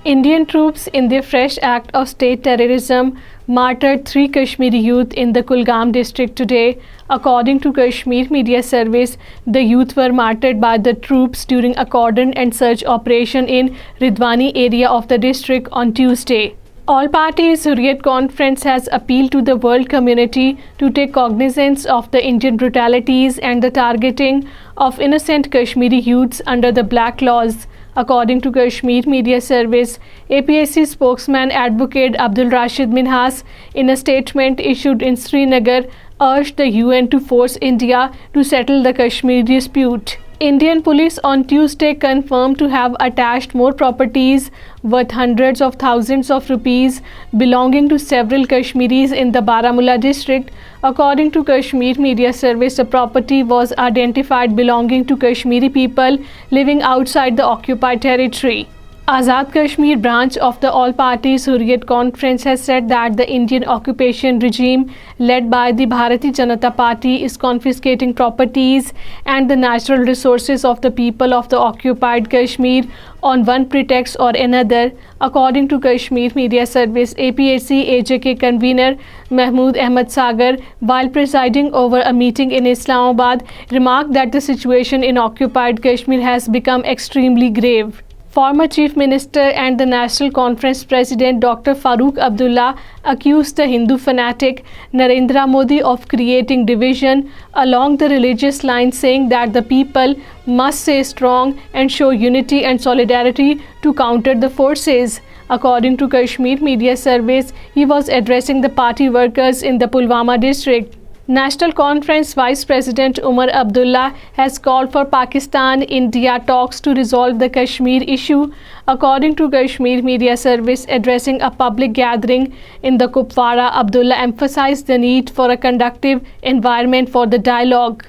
Indian troops, in their fresh act of state terrorism, martyred 3 Kashmiri youth in the Kulgam district today. According to Kashmir Media Service, the youth were martyred by the troops during a cordon and search operation in Ridwani area of the district on Tuesday. All Parties Hurriyat Conference has appealed to the world community to take cognizance of the Indian brutalities and the targeting of innocent Kashmiri youths under the black laws. According to Kashmir Media Service, APSC spokesman Advocate Abdul Rashid Minhas, in a statement issued in Srinagar, urged the UN to force India to settle the Kashmir dispute. Indian police on Tuesday confirmed to have attached more properties worth hundreds of thousands of rupees belonging to several Kashmiris in the Baramulla district. According to Kashmir Media Service, the property was identified belonging to Kashmiri people living outside the occupied territory. Azad Kashmir branch of the All Parties Hurriyat Conference has said that the Indian occupation regime led by the Bharatiya Janata Party is confiscating properties and the natural resources of the people of the occupied Kashmir on one pretext or another. According to Kashmir Media Service, APSC AJK convener Mahmood Ahmad Sagar, while presiding over a meeting in Islamabad, remarked that the situation in occupied Kashmir has become extremely grave. Former Chief Minister and the National Conference President Dr. Farooq Abdullah accused the Hindu fanatic Narendra Modi of creating division along the religious line, saying that the people must stay strong and show unity and solidarity to counter the forces. According to Kashmir Media Service, he was addressing the party workers in the Pulwama district. National Conference Vice President Umar Abdullah has called for Pakistan-India talks to resolve the Kashmir issue. According to Kashmir Media Service, addressing a public gathering in the Kupwara, Abdullah emphasized the need for a conducive environment for the dialogue.